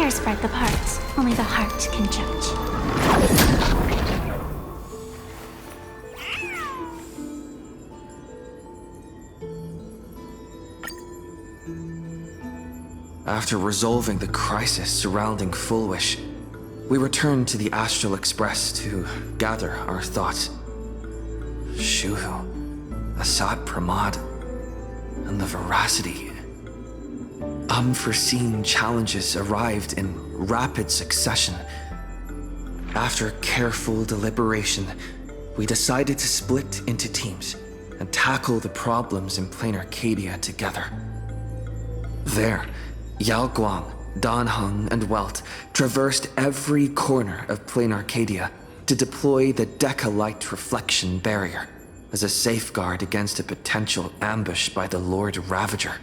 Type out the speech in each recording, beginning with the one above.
tears spread the parts. Only the heart can judge. After resolving the crisis surrounding Fullwish, we returned to the Astral Express to gather our thoughts. Shuhu, Asat Pramad, and the Veracity. Unforeseen challenges arrived in rapid succession. After careful deliberation, we decided to split into teams and tackle the problems in Plain Arcadia together. There, Yao Guang, Dan Heng, and Welt traversed every corner of Plain Arcadia to deploy the Decalite Reflection Barrier as a safeguard against a potential ambush by the Lord Ravager.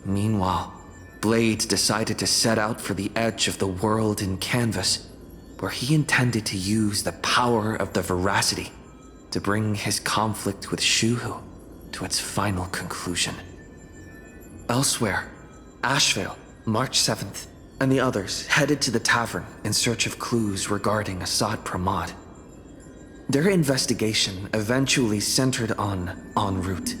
Meanwhile, Blade decided to set out for the edge of the world in Canvas, where he intended to use the power of the Veracity to bring his conflict with Shuhu to its final conclusion. Elsewhere, Ashvale, March 7th, and the others headed to the tavern in search of clues regarding Asad Pramad. Their investigation eventually centered on En route.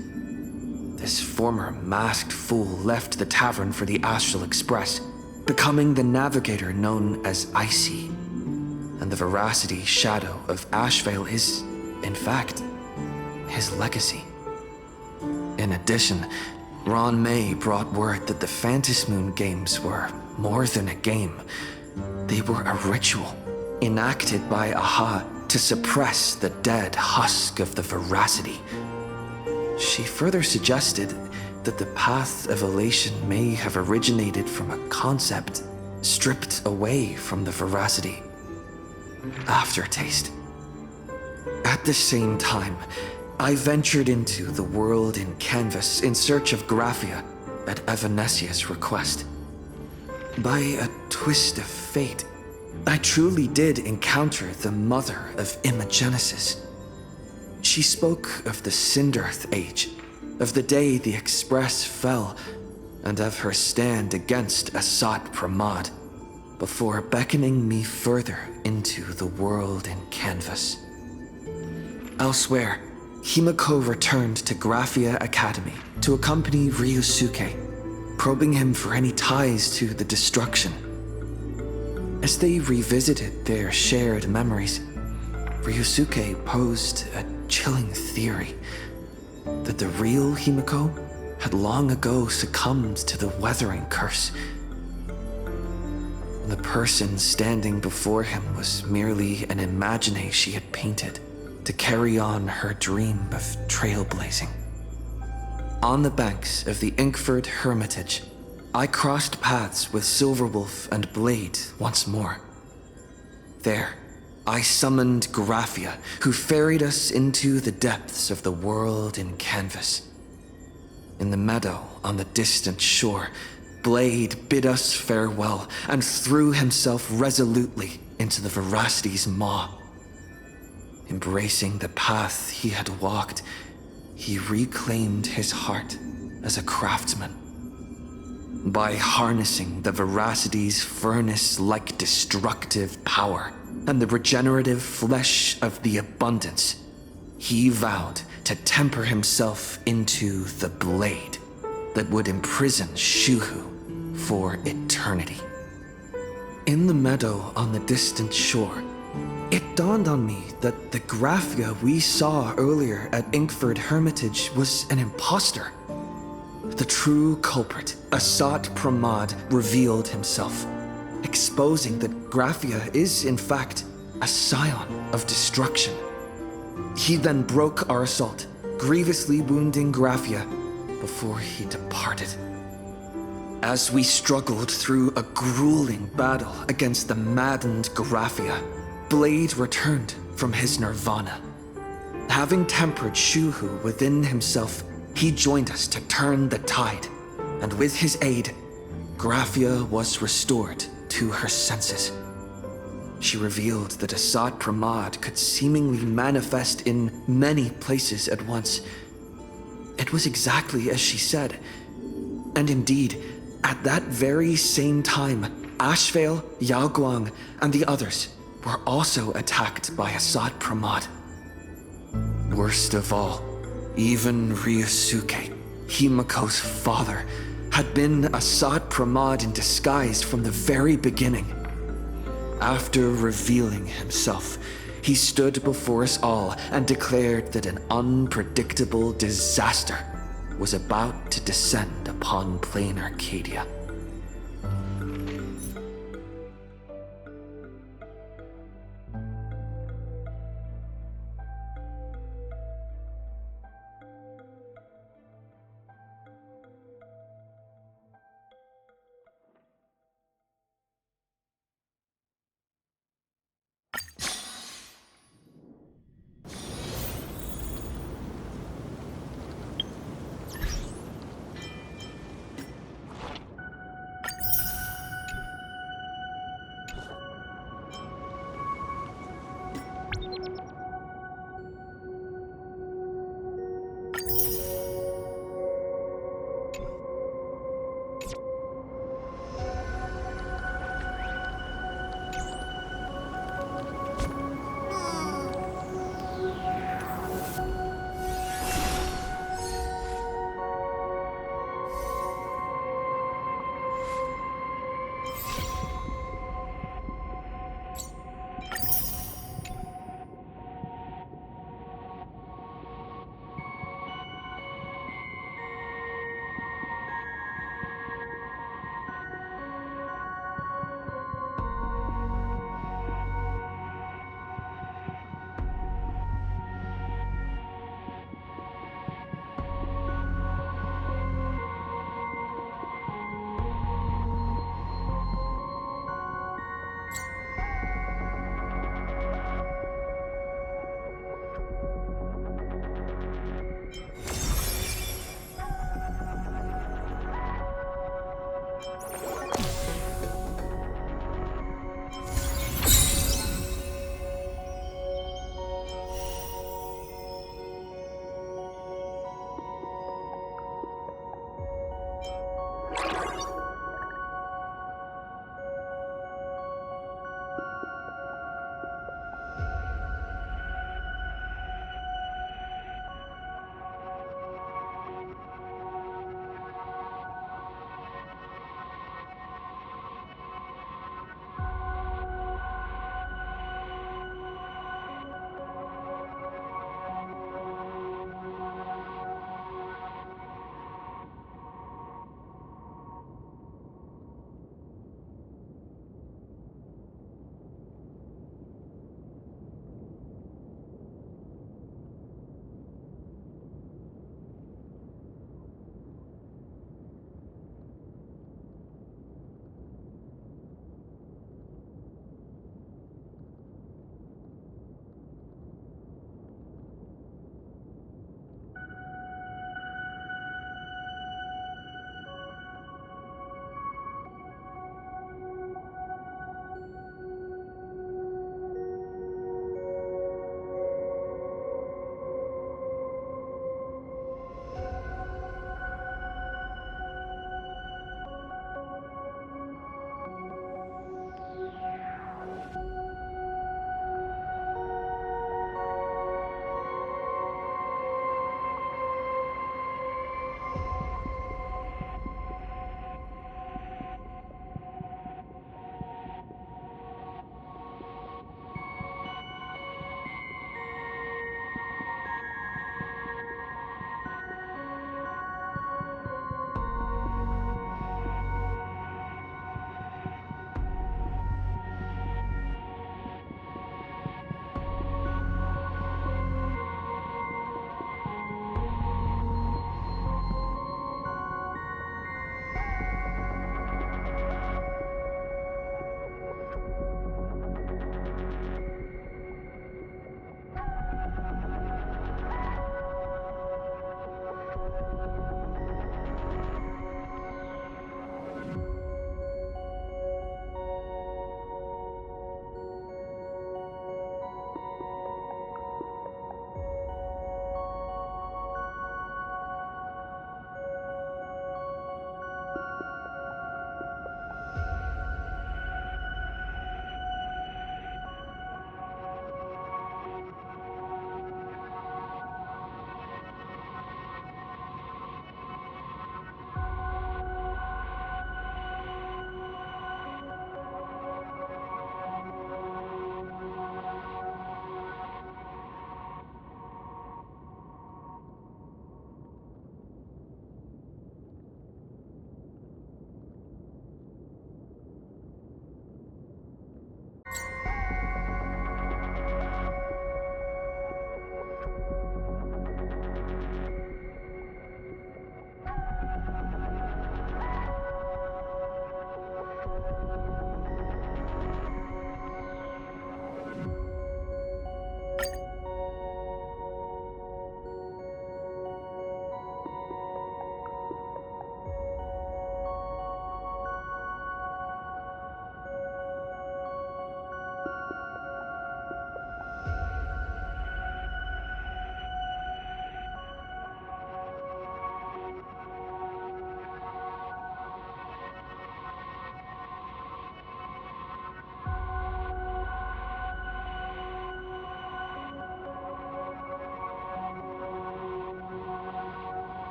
This former masked fool left the tavern for the Astral Express, becoming the navigator known as Icy. And the Veracity shadow of Ashvale is, in fact, his legacy. In addition, Ron May brought word that the Phantasmoon Moon games were more than a game. They were a ritual, enacted by Aha to suppress the dead husk of the Veracity. She further suggested that the path of elation may have originated from a concept stripped away from the Veracity. Aftertaste. At the same time, I ventured into the world in Canvas in search of Graphia at Evanesia's request. By a twist of fate, I truly did encounter the mother of Imogenesis. She spoke of the Cinderth Age, of the day the Express fell, and of her stand against Asat Pramad, before beckoning me further into the world in Canvas. Elsewhere, Himiko returned to Graphia Academy to accompany Ryusuke, probing him for any ties to the destruction. As they revisited their shared memories, Ryusuke posed a chilling theory that the real Himiko had long ago succumbed to the weathering curse. The person standing before him was merely an imagination she had painted to carry on her dream of trailblazing. On the banks of the Inkford Hermitage, I crossed paths with Silverwolf and Blade once more. There, I summoned Graphia, who ferried us into the depths of the world in Canvas. In the meadow on the distant shore, Blade bid us farewell and threw himself resolutely into the Veracity's maw. Embracing the path he had walked, he reclaimed his heart as a craftsman. By harnessing the Veracity's furnace-like destructive power and the regenerative flesh of the abundance, he vowed to temper himself into the blade that would imprison Shuhu for eternity. In the meadow on the distant shore, it dawned on me that the Graphia we saw earlier at Inkford Hermitage was an imposter. The true culprit, Asat Pramad, revealed himself, exposing that Graphia is, in fact, a scion of destruction. He then broke our assault, grievously wounding Graphia before he departed. As we struggled through a grueling battle against the maddened Graphia, Blade returned from his nirvana. Having tempered Shuhu within himself, he joined us to turn the tide, and with his aid, Graphia was restored to her senses. She revealed that Asat Pramad could seemingly manifest in many places at once. It was exactly as she said, and indeed, at that very same time, Ashvale, Yaoguang, and the others were also attacked by Assad Pramod. Worst of all, even Ryusuke, Himako's father, had been Assad Pramod in disguise from the very beginning. After revealing himself, he stood before us all and declared that an unpredictable disaster was about to descend upon plain Arcadia.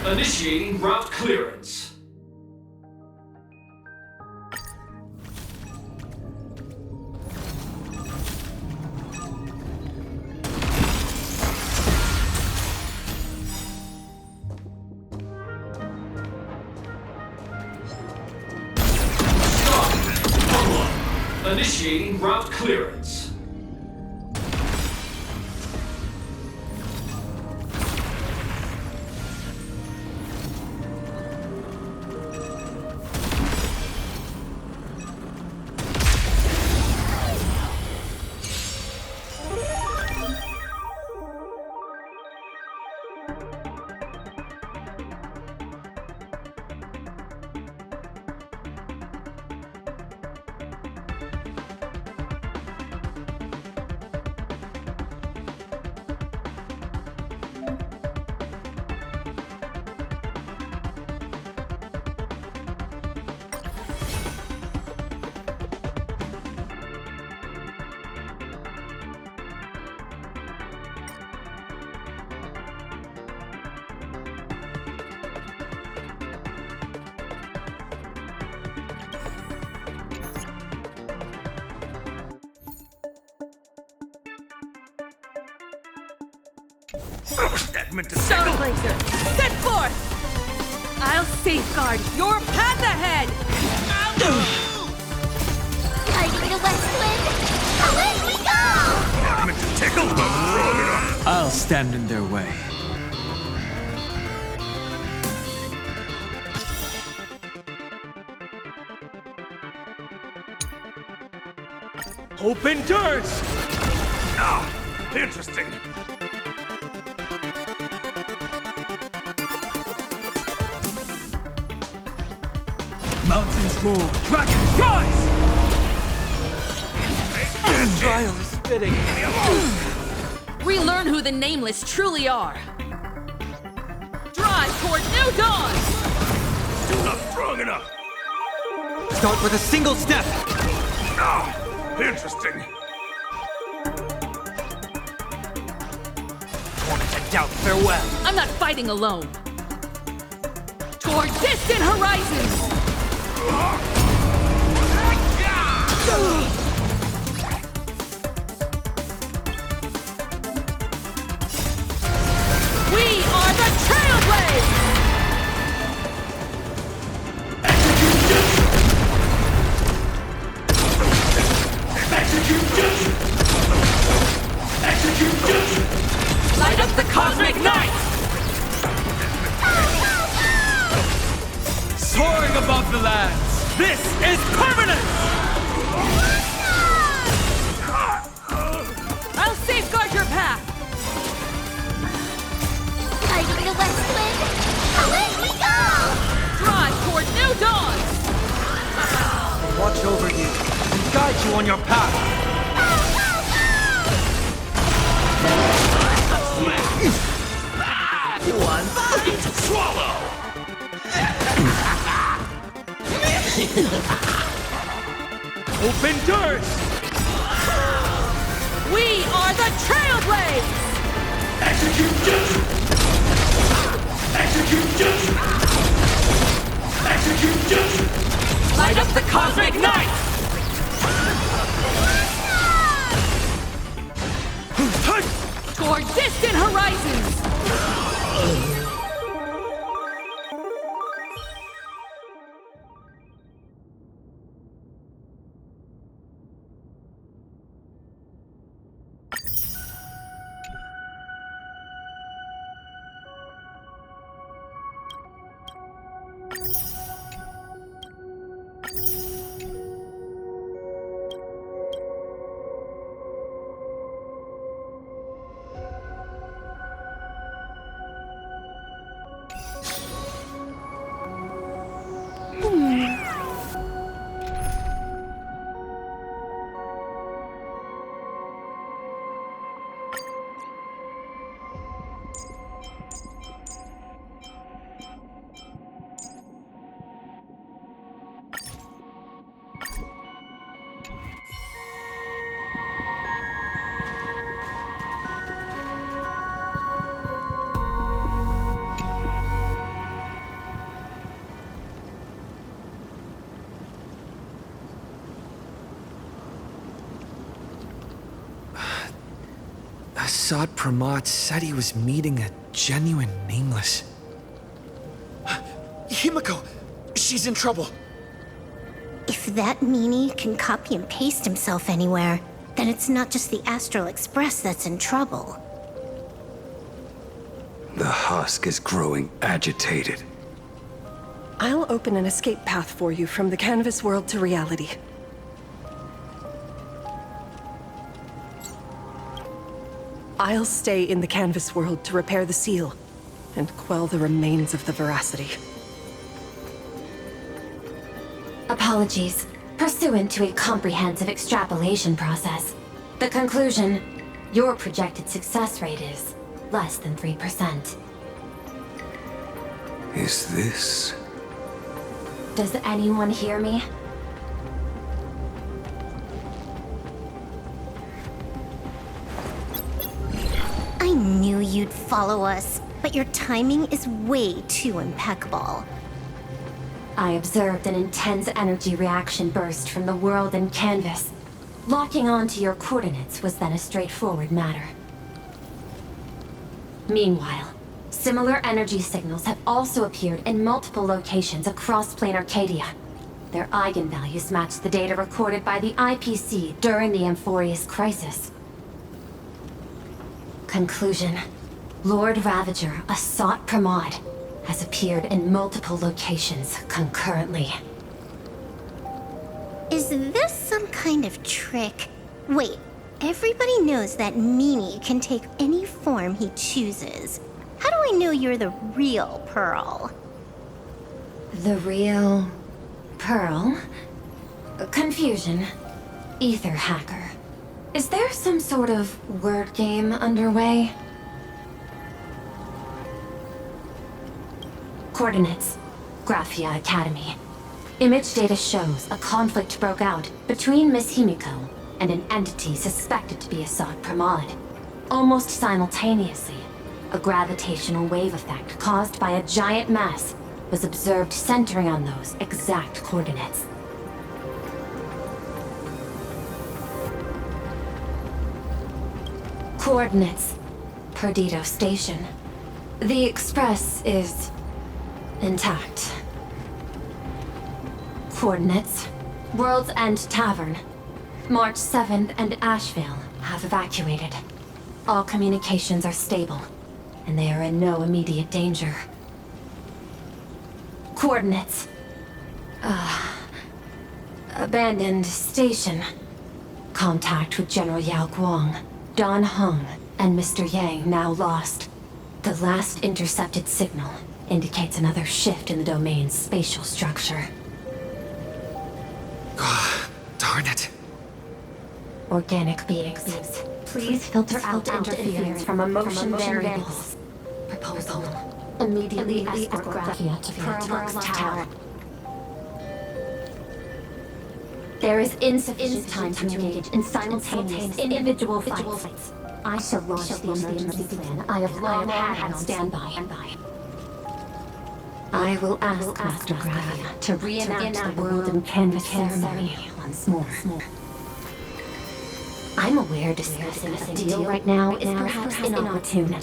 Initiating route clearance. Initiating route clearance. Starblazer, set forth! I'll safeguard your path ahead! Fighting the west wind. Away we go! I'll stand in their way. Open doors! Ah, interesting. Mountains move, dragon rise! Trial is fitting. Relearn who the Nameless truly are. Drive toward new dawn! Still not strong enough. Start with a single step. Ah, interesting. Wanted to doubt farewell. I'm not fighting alone. Toward distant horizons! We are the Trailblazers! Light up the cosmic night! Soaring above the lands. This is permanent! I'll safeguard your path! Fighting the west wind. Away we go! Drive toward new dawn! Watch over you and guide you on your path. One bite! Swallow! Open doors! We are the Trailblazers! Execute judgment! Execute judgment! Execute judgment! Light up the cosmic night! Toward distant horizons! Assad Pramod said he was meeting a genuine nameless. Himiko! She's in trouble! If that meanie can copy and paste himself anywhere, then it's not just the Astral Express that's in trouble. The husk is growing agitated. I'll open an escape path for you from the canvas world to reality. I'll stay in the canvas world to repair the seal and quell the remains of the veracity. Apologies. Pursuant to a comprehensive extrapolation process, the conclusion, your projected success rate is less than 3%. Is this... Does anyone hear me? I knew you'd follow us, but your timing is way too impeccable. I observed an intense energy reaction burst from the world and canvas. Locking onto your coordinates was then a straightforward matter. Meanwhile, similar energy signals have also appeared in multiple locations across Plane Arcadia. Their eigenvalues match the data recorded by the IPC during the Amphorius crisis. Conclusion. Lord Ravager, Assad Pramod, has appeared in multiple locations concurrently. Is this some kind of trick? Wait, everybody knows that meanie can take any form he chooses. How do I know you're the real Pearl? The real... Pearl? Confusion. Ether hacker. Is there some sort of word game underway? Coordinates. Graphia Academy. Image data shows a conflict broke out between Miss Himiko and an entity suspected to be Assad Pramod. Almost simultaneously, a gravitational wave effect caused by a giant mass was observed centering on those exact coordinates. Coordinates. Perdido Station. The Express is... intact. Coordinates. World's End Tavern. March 7th and Asheville have evacuated. All communications are stable, and they are in no immediate danger. Coordinates. Abandoned station. Contact with General Yao Guang, Don Hung, and Mr. Yang now lost. The last intercepted signal indicates another shift in the domain's spatial structure. Darn it. Organic beings. Please filter out interference from emotion variables. Proposal. Immediately escort Graphia to Pearl Tower. There is insufficient time to engage in simultaneous individual fights. I shall launch the emergency plan I have long had on standby. I will ask Master Graphia to reenact the world and canvas ceremony once more. I'm aware discussing a deal right now is perhaps inopportune,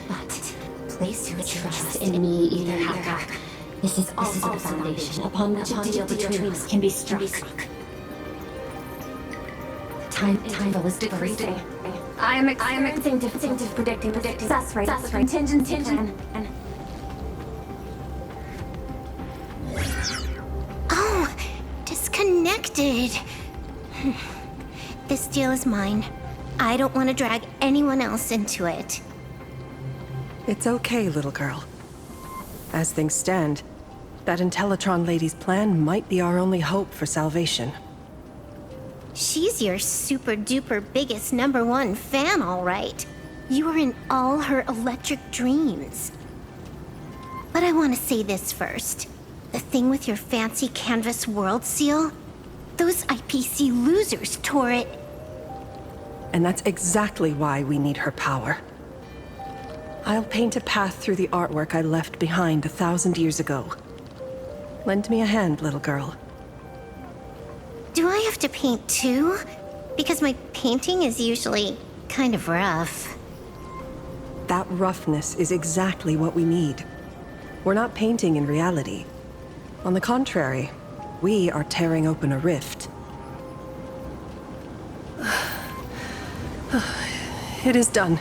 but place your trust in me, Ether Hacker. This is also the foundation upon which a deal between us can be struck. Time is decreasing. I am experiencing difficulty predicting the success rate of the contingency plan. Oh, disconnected. This deal is mine. I don't want to drag anyone else into it. It's okay, little girl. As things stand, that Intellitron lady's plan might be our only hope for salvation. She's your super-duper biggest #1 fan, all right. You are in all her electric dreams. But I want to say this first. The thing with your fancy canvas world seal? Those IPC losers tore it. And that's exactly why we need her power. I'll paint a path through the artwork I left behind 1,000 years ago. Lend me a hand, little girl. Do I have to paint too? Because my painting is usually kind of rough. That roughness is exactly what we need. We're not painting in reality. On the contrary, we are tearing open a rift. It is done.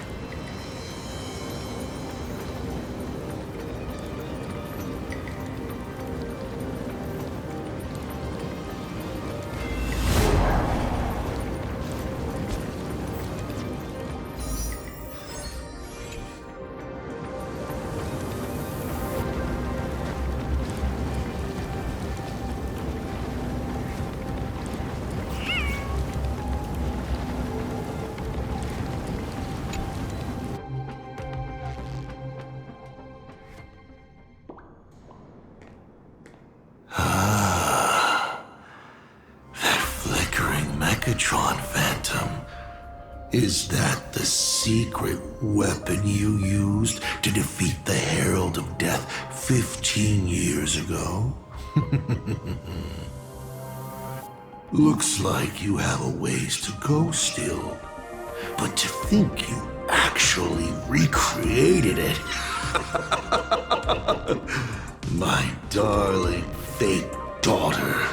Megatron Phantom. Is that the secret weapon you used to defeat the Herald of Death 15 years ago? Looks like you have a ways to go still. But to think you actually recreated it. My darling fake daughter.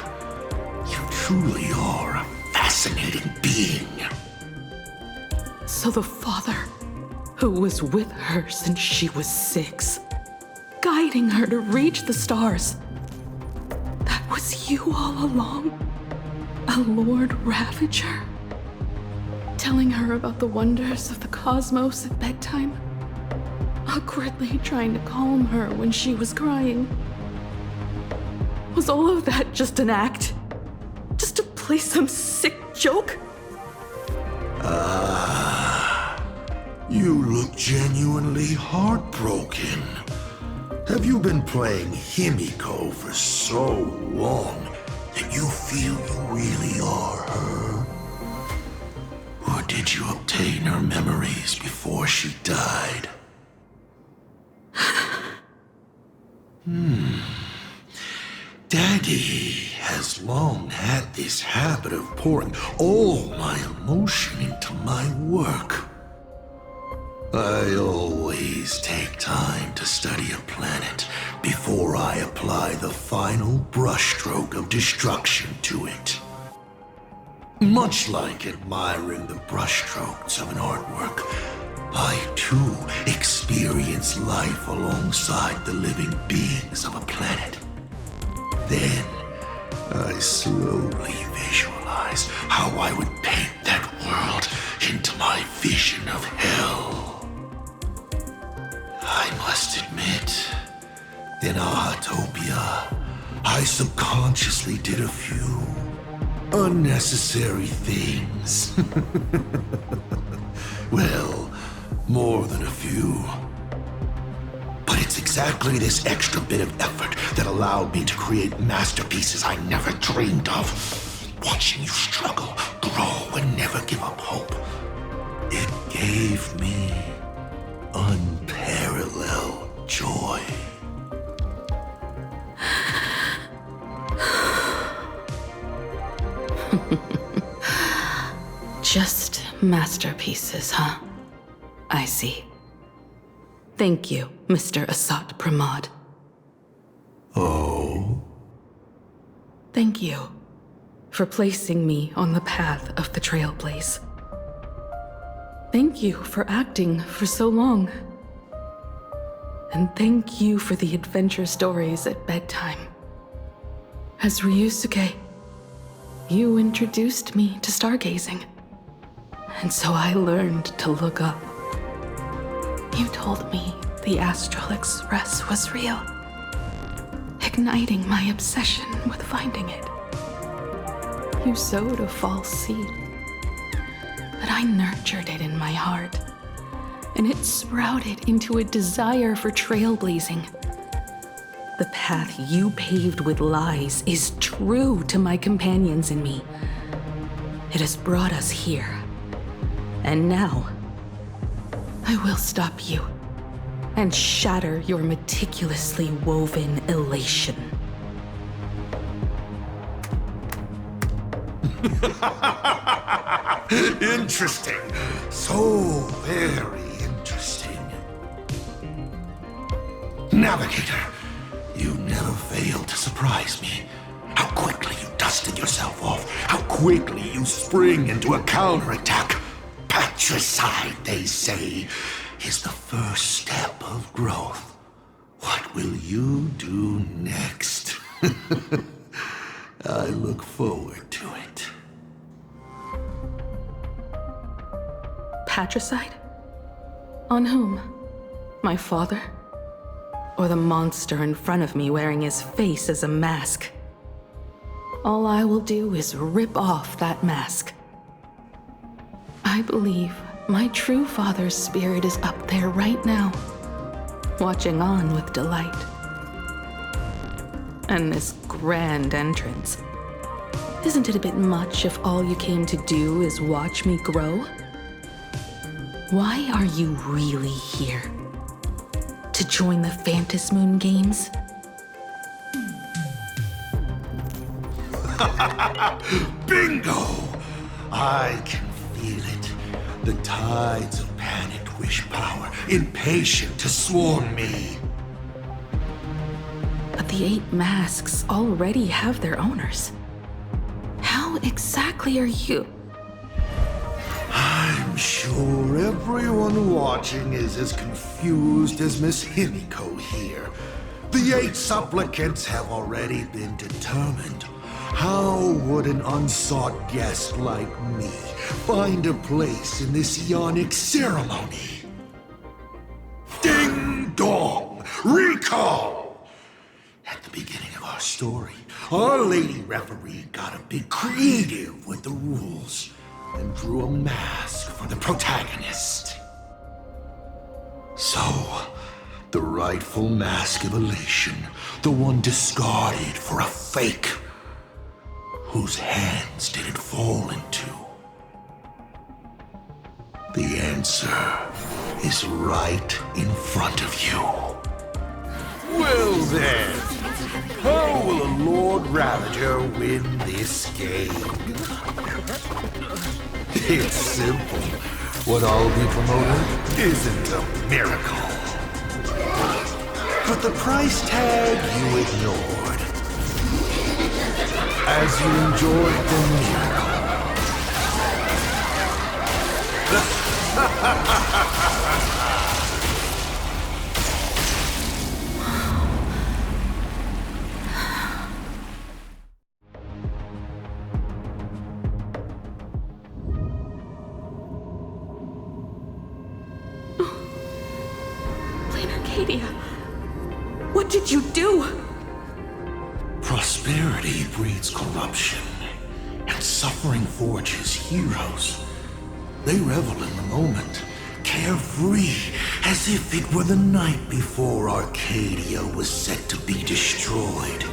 You truly are a fascinating being. So the father, who was with her since she was 6, guiding her to reach the stars, that was you all along? A Lord Ravager? Telling her about the wonders of the cosmos at bedtime? Awkwardly trying to calm her when she was crying? Was all of that just an act? Just to play some sick joke? You look genuinely heartbroken. Have you been playing Himiko for so long that you feel you really are her? Or did you obtain her memories before she died? Daddy has long had this habit of pouring all my emotion into my work. I always take time to study a planet before I apply the final brushstroke of destruction to it. Much like admiring the brushstrokes of an artwork, I too experience life alongside the living beings of a planet. Then, I slowly visualize how I would paint that world into my vision of hell. I must admit, in Ahatopia, I subconsciously did a few unnecessary things. Well, more than a few. But it's exactly this extra bit of effort that allowed me to create masterpieces I never dreamed of. Watching you struggle, grow, and never give up hope. It gave me unparalleled joy. Just masterpieces, huh? I see. Thank you, Mr. Asat Pramod. Oh? Thank you for placing me on the path of the Trailblaze. Thank you for acting for so long. And thank you for the adventure stories at bedtime. As Ryusuke, you introduced me to stargazing. And so I learned to look up. You told me the Astral Express was real, igniting my obsession with finding it. You sowed a false seed, but I nurtured it in my heart, and it sprouted into a desire for trailblazing. The path you paved with lies is true to my companions and me. It has brought us here, and now I will stop you and shatter your meticulously woven elation. Interesting. So very interesting. Navigator, you never fail to surprise me. How quickly you dusted yourself off. How quickly you spring into a counterattack. Patricide, they say, is the first step of growth. What will you do next? I look forward to it. Patricide? On whom? My father? Or the monster in front of me wearing his face as a mask? All I will do is rip off that mask. I believe my true father's spirit is up there right now, watching on with delight. And this grand entrance. Isn't it a bit much if all you came to do is watch me grow? Why are you really here? To join the Phantasmoon Games? Bingo! I can feel it. The tides of panicked wish power, impatient to swarm me. But the 8 masks already have their owners. How exactly are you? I'm sure everyone watching is as confused as Miss Himiko here. The 8 supplicants have already been determined. How would an unsought guest like me find a place in this yonic ceremony? Ding dong! Recall! At the beginning of our story, our lady referee got a bit creative with the rules and drew a mask for the protagonist. So, the rightful mask of elation, the one discarded for a fake, whose hands did it fall into? The answer is right in front of you. Well then, how will a Lord Ravager win this game? It's simple. What I'll be promoting isn't a miracle. But the price tag you ignored as you enjoyed the miracle. What did you do? Prosperity breeds corruption, and suffering forges heroes. They revel in the moment, carefree, as if it were the night before Arcadia was set to be destroyed.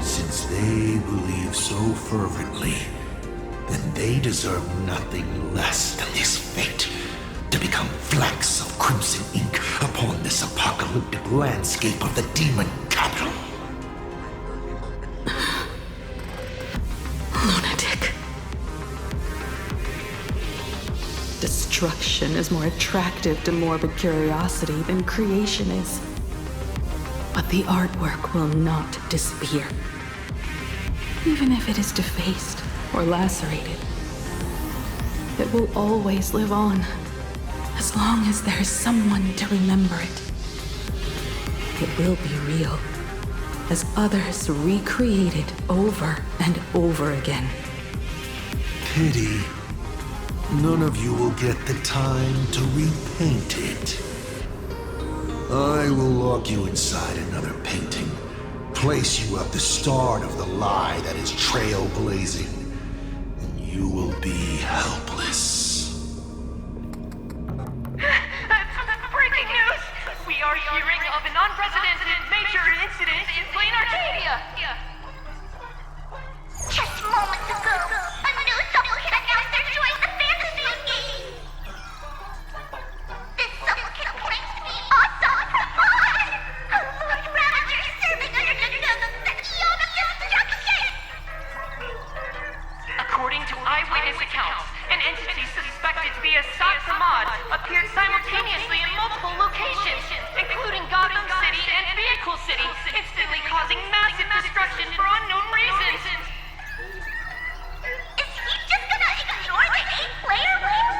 Since they believe so fervently, then they deserve nothing less than this fate, to become flecks of crimson ink upon this apocalyptic landscape of the demon capital. Lunatic. Destruction is more attractive to morbid curiosity than creation is. But the artwork will not disappear. Even if it is defaced or lacerated, it will always live on. As long as there is someone to remember it. It will be real, as others recreate it over and over again. Pity. None of you will get the time to repaint it. I will lock you inside another painting, place you at the start of the lie that is trailblazing, and you will be helpless. Breaking news! We are hearing of an unprecedented major incident in Plain Arcadia! Just moments ago, a new supplicant announced they're joining the Phantasmoon Games. This supplicant claims to be awesome Provide! A Lord Ravager serving under the name of the Eonic Destruction! According to eyewitness accounts, an entity destruction for unknown reasons. Is he just gonna ignore the 8-player rule?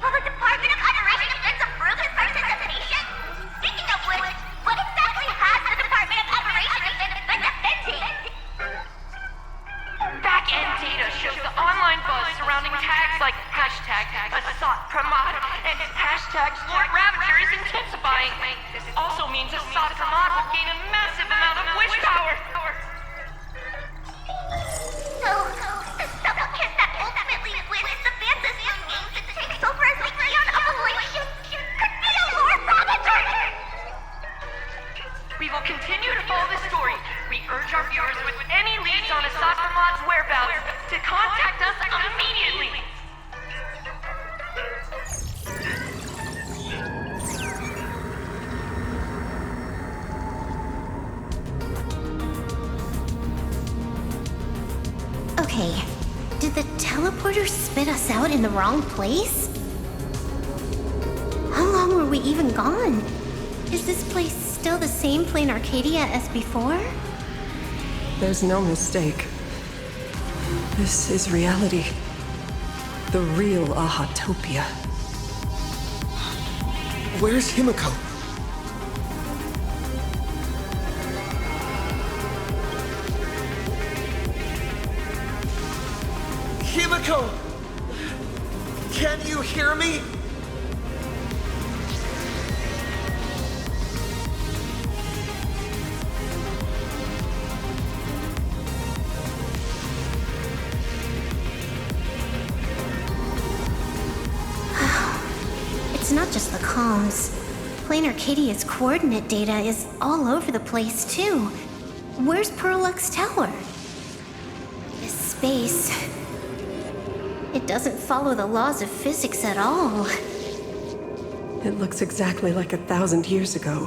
Will the Department of Operation Defense approve his participation? Speaking of which, what exactly has the Department of Operation Defense been defending? Back-end data shows the online buzz surrounding tags like hashtag Asat Pramod and hashtag Lord Ravager is intensifying. This also means Asat Pramod will gain a massive amount of wish power. So, the supplicant that ultimately wins the Phantasy Games and takes over as the Leon Evolution could be a Lord Ravager! We will continue to follow the story. We urge our viewers with any leads on Asat Pramod's whereabouts to contact us immediately. Okay, did the teleporter spit us out in the wrong place? How long were we even gone? Is this place still the same plain Arcadia as before? There's no mistake. This is reality. The real Ahatopia. Where's Himiko? Himiko! Can you hear me? It's not just the comms. Plain Arcadia's coordinate data is all over the place, too. Where's Perlux Tower? This space... It doesn't follow the laws of physics at all. It looks exactly like 1,000 years ago,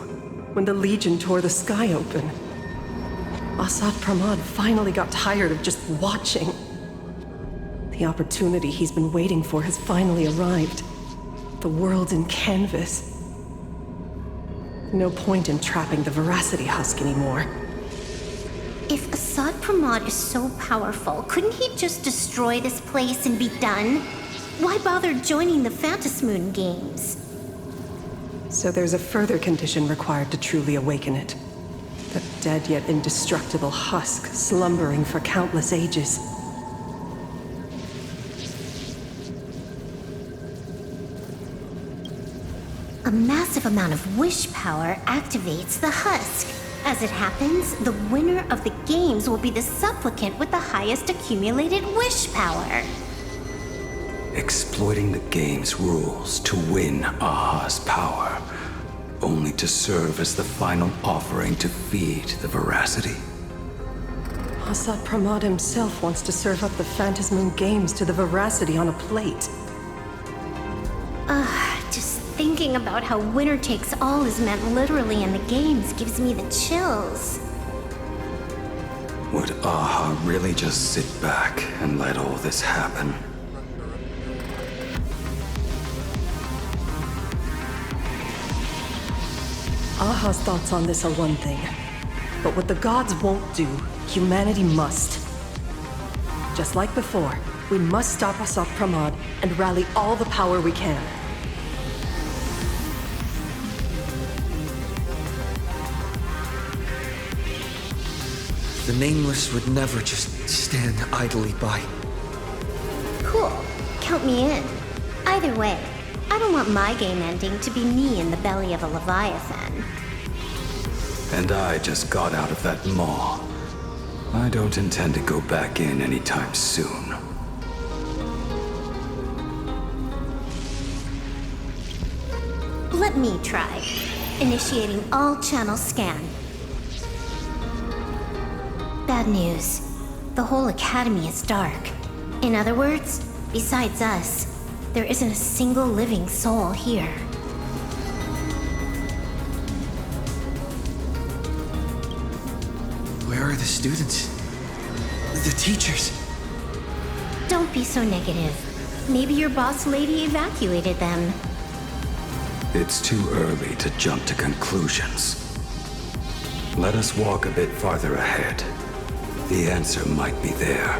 when the Legion tore the sky open. Asat Pramod finally got tired of just watching. The opportunity he's been waiting for has finally arrived. The world in canvas. No point in trapping the Veracity Husk anymore. If Asat Pramod is so powerful, couldn't he just destroy this place and be done? Why bother joining the Phantasmoon Games? So there's a further condition required to truly awaken it. The dead yet indestructible husk slumbering for countless ages. A massive amount of wish power activates the husk. As it happens, the winner of the games will be the supplicant with the highest accumulated wish power. Exploiting the game's rules to win Aha's power, only to serve as the final offering to feed the Veracity. Asat Pramod himself wants to serve up the Phantasmoon Games to the Veracity on a plate. Just thinking about how winner takes all is meant literally in the games gives me the chills. Would Aha really just sit back and let all this happen? Aha's thoughts on this are one thing, but what the gods won't do, humanity must. Just like before, we must stop Asat Pramod and rally all the power we can. The Nameless would never just stand idly by. Cool. Count me in. Either way, I don't want my game ending to be me in the belly of a Leviathan. And I just got out of that maw. I don't intend to go back in anytime soon. Let me try. Initiating all channel scan. Bad news. The whole academy is dark. In other words, besides us, there isn't a single living soul here. Where are the students? The teachers? Don't be so negative. Maybe your boss lady evacuated them. It's too early to jump to conclusions. Let us walk a bit farther ahead The answer might be there.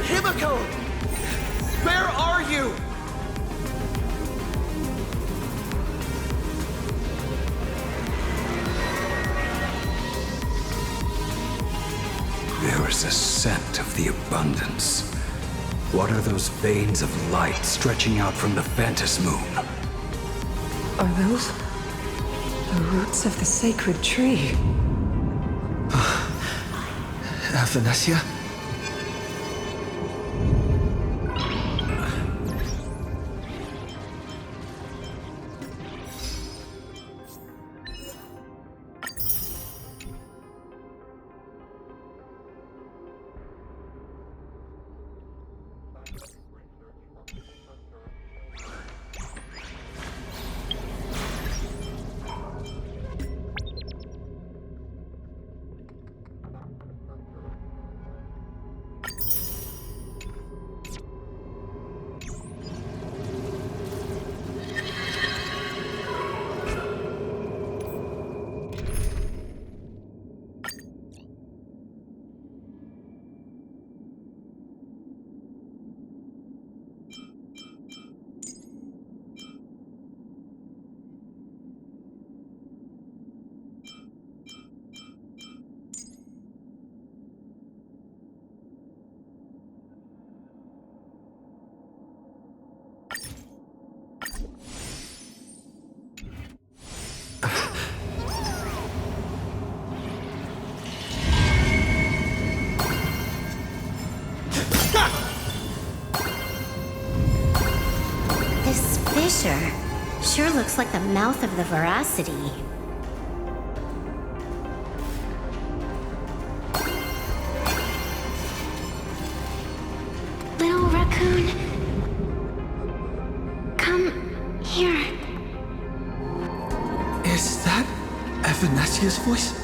Himiko! Where are you? There is a scent of the abundance. What are those veins of light stretching out from the Phantos Moon? Are those the roots of the sacred tree? Venetia? This fissure sure looks like the mouth of the Veracity. Little raccoon, come here. Is that Venetia's voice?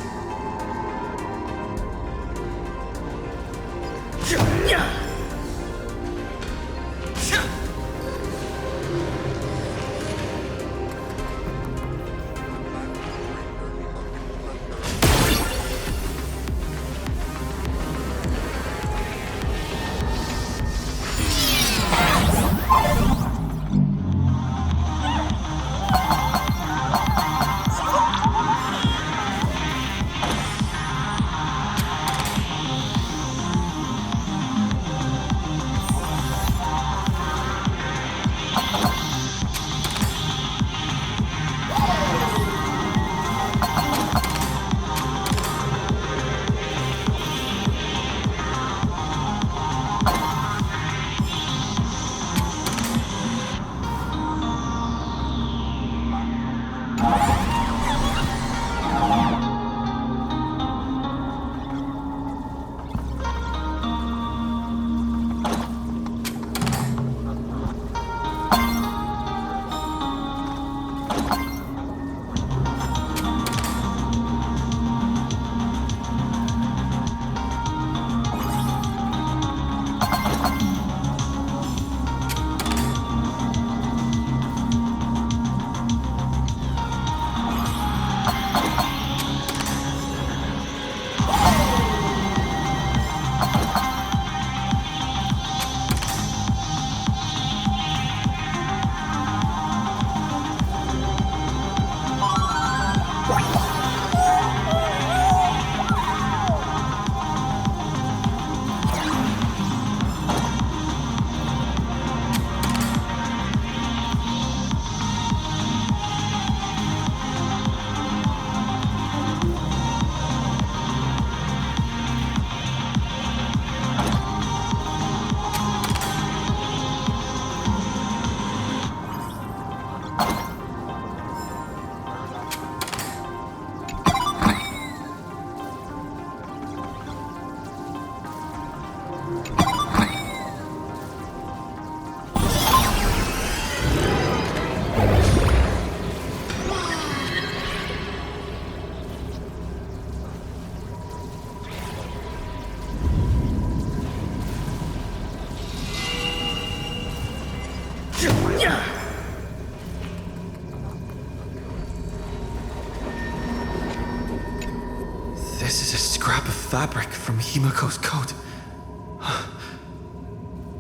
This is a scrap of fabric from Himiko's coat.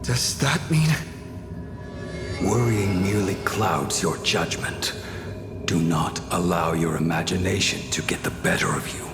Does that mean... Worrying merely clouds your judgment. Do not allow your imagination to get the better of you.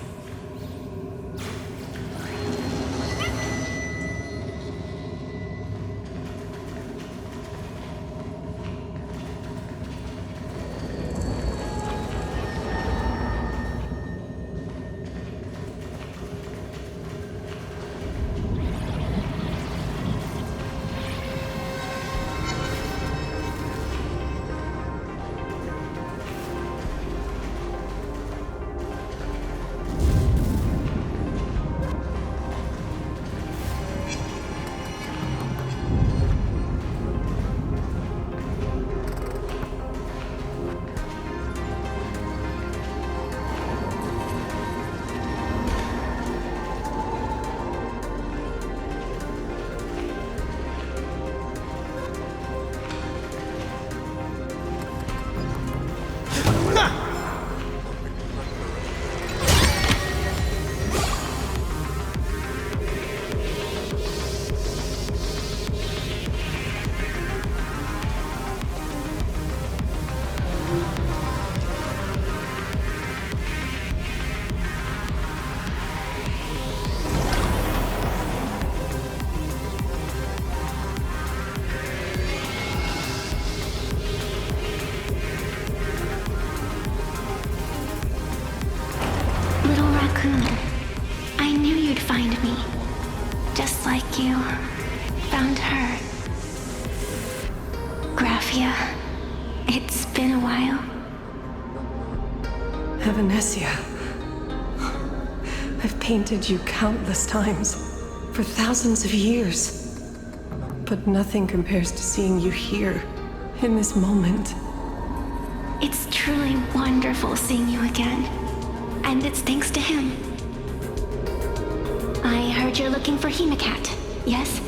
Little raccoon, I knew you'd find me. Just like you found her. Graphia, it's been a while. Evanesia. I've painted you countless times, for thousands of years. But nothing compares to seeing you here, in this moment. It's truly wonderful seeing you again. And it's thanks to him. I heard you're looking for Hemacat, yes?